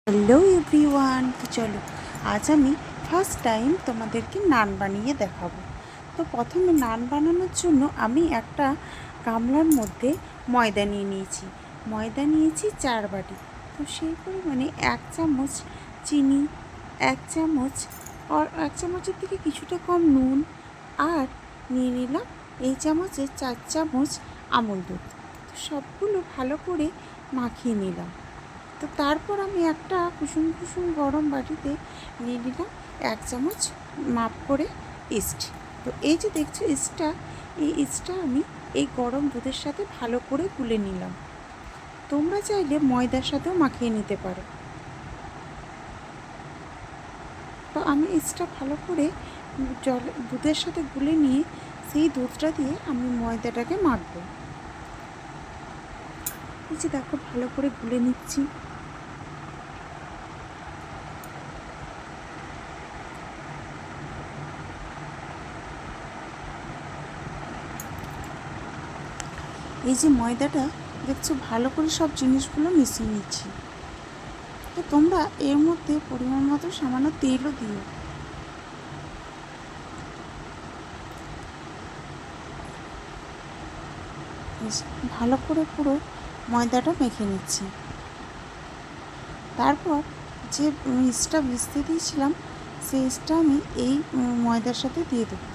Hello everyone, তো চলো আজ আমি ফার্স্ট টাইম তোমাদেরকে নান বানিয়ে দেখাবো। তো প্রথমে নান বানানোর জন্য আমি একটা গামলার মধ্যে ময়দা নিয়ে নিয়েছি। ময়দা নিয়েছি 4 বাটি। তো সেই পরিমাণে 1 চামচ চিনি, 1 চামচ আর 1 চামচের থেকে কিছুটা কম নুন, আর নিয়ে নিলাম এই চামচে 4 চামচ আমুল দুধ। তো সবগুলো ভালো করে মাখিয়ে নিলাম। তো তারপর আমি একটা কুসুম কুসুম গরম বাটিতে নিয়ে নিলাম 1 চামচ মাপ করে ইস্ট। তো এই যে দেখছো ইস্টটা, এই ইস্টটা আমি এই গরম দুধের সাথে ভালো করে গুলে নিলাম। তোমরা চাইলে ময়দার সাথেও মাখিয়ে নিতে পারো। তো আমি ইস্টটা ভালো করে দুধের সাথে গুলে নিয়ে সেই দুধটা দিয়ে আমি ময়দাটাকে মাখবো। এই যে দেখো ভালো করে গুলে নিচ্ছি। এই যে ময়দাটা দেখছো ভালো করে সব জিনিসগুলো মিশিয়ে নিচ্ছি। তো তোমরা এর মধ্যে পরিমাণ মতো সামান্য তেলও দিও। ভালো করে পুরো ময়দাটা মেখে নিচ্ছি। তারপর যে ইস্টটা ভিজতে দিয়েছিলাম সেই ইস্টটা আমি এই ময়দার সাথে দিয়ে দেবো।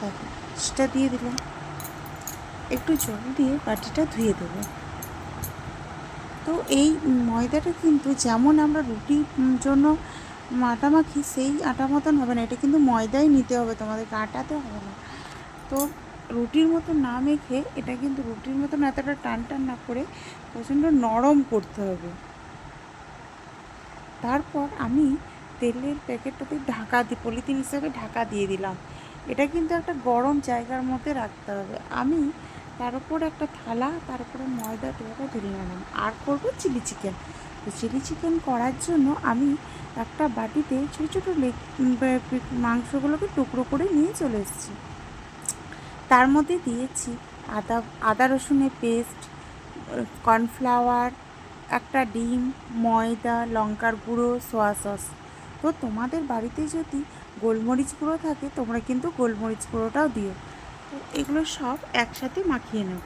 দেখো ইস্টটা দিয়ে দিলাম, একটু জল দিয়ে বাটিটা ধুয়ে দেবো। তো এই ময়দাটা কিন্তু যেমন আমরা রুটির জন্য আটা মাখি সেই আটা মতন হবে না, এটা কিন্তু ময়দাই নিতে হবে, তোমাদেরকে আটাতে হবে না। তো রুটির মতো না মেখে এটা কিন্তু রুটির মতন এতটা টান টান না করে প্রচণ্ড নরম করতে হবে। তারপর আমি তেলের প্যাকেটটাতে ঢাকা দিয়ে পলিথিন হিসাবে ঢাকা দিয়ে দিলাম। এটা কিন্তু একটা গরম জায়গার মধ্যে রাখতে হবে। আমি তার উপর একটা থালা, তার উপরে ময়দা টোয়াটা তুলে নিলাম। আর করবো চিলি চিকেন। তো চিলি চিকেন করার জন্য আমি একটা বাটিতে ছোটো ছোটো মাংসগুলোকে টুকরো করে নিয়ে চলে এসেছি। তার মধ্যে দিয়েছি আদা রসুনের পেস্ট, কর্নফ্লাওয়ার, একটা ডিম, ময়দা, লঙ্কার গুঁড়ো, সোয়া সস। তো তোমাদের বাড়িতে যদি গোলমরিচ গুঁড়ো থাকে তোমরা কিন্তু গোলমরিচ গুঁড়োটাও দিও। তো এগুলো সব একসাথে মাখিয়ে নেব।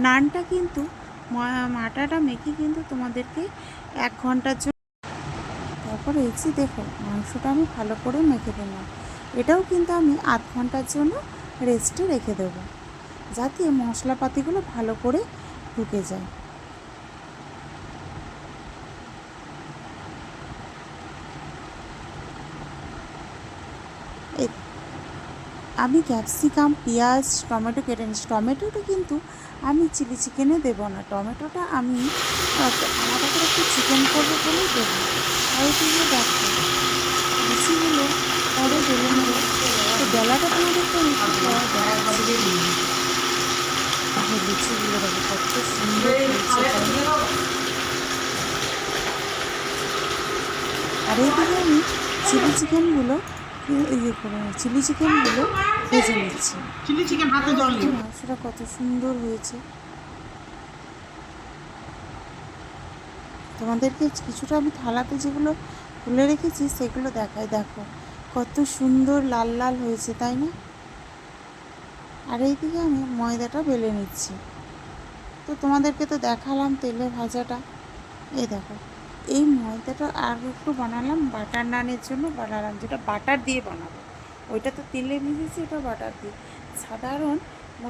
নানটা কিন্তু আটাটা মেখে কিন্তু তোমাদেরকে 1 ঘন্টার জন্য। তারপরে এই যে দেখো মাংসটা আমি ভালো করে মেখে দিলাম। এটাও কিন্তু আমি 1/2 ঘন্টার জন্য রেস্টে রেখে দেবো, যাতে মশলাপাতিগুলো ভালো করে ঢুকে যায়। আমি ক্যাপসিকাম, পেঁয়াজ, টমেটো কেটে নিচ্ছি। টমেটোটা কিন্তু আমি চিলি চিকেনে দেবো না, টমেটোটা আমি আলাদা করে একটু চিকেন করবো বলেই দেবো। আর এগুলো দেখো লুচিগুলো পরে বেলে নেবো। তো বেলাটা তোমাদেরকে আমি লুচিগুলো দেখো কত সুন্দর হয়েছে। আর এইদিকে আমি চিলি চিকেনগুলো ভেজে নিচ্ছি। চিলি চিকেন হাতে জল নিয়ে মাংসটা কত সুন্দর হয়েছে। তোমাদেরকে কিছুটা আমি থালাতে যেগুলো তুলে রেখেছি সেগুলো দেখাই, দেখো কত সুন্দর লাল লাল হয়েছে, তাই না? আর এইদিকে আমি ময়দাটা বেলে নিচ্ছি। তো তোমাদেরকে তো দেখালাম তেলে ভাজাটা। এই দেখো এই ময়দাটা আর একটু বানালাম বাটার নানের জন্য, বানালাম যেটা বাটার দিয়ে বানাবো। ওইটা তো তেলে মিশিয়েছি, এটা বাটার দিয়ে। সাধারণ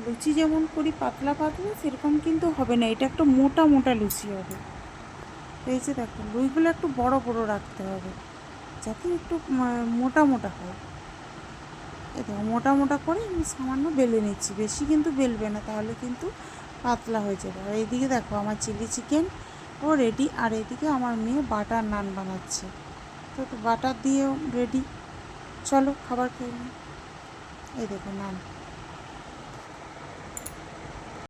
লুচি যেমন করি পাতলা পাতলা সেরকম কিন্তু হবে না, এটা একটু মোটা মোটা লুচি হবে। তো এই যে দেখো লুইগুলো একটু বড় বড় রাখতে হবে যাতে একটু মোটা মোটা হয়। এই দেখো মোটা মোটা করে আমি সামান্য বেলে নিচ্ছি, বেশি কিন্তু বেলবে না, তাহলে কিন্তু পাতলা হয়ে যাবে। আর এইদিকে দেখো আমার চিলি চিকেন ও রেডি, আর এদিকে আমার মেয়ে বাটার নান বানাচ্ছে। তো বাটার দিয়েও রেডি। চলো খাবার খেয়ে নিই। এই দেখো নান।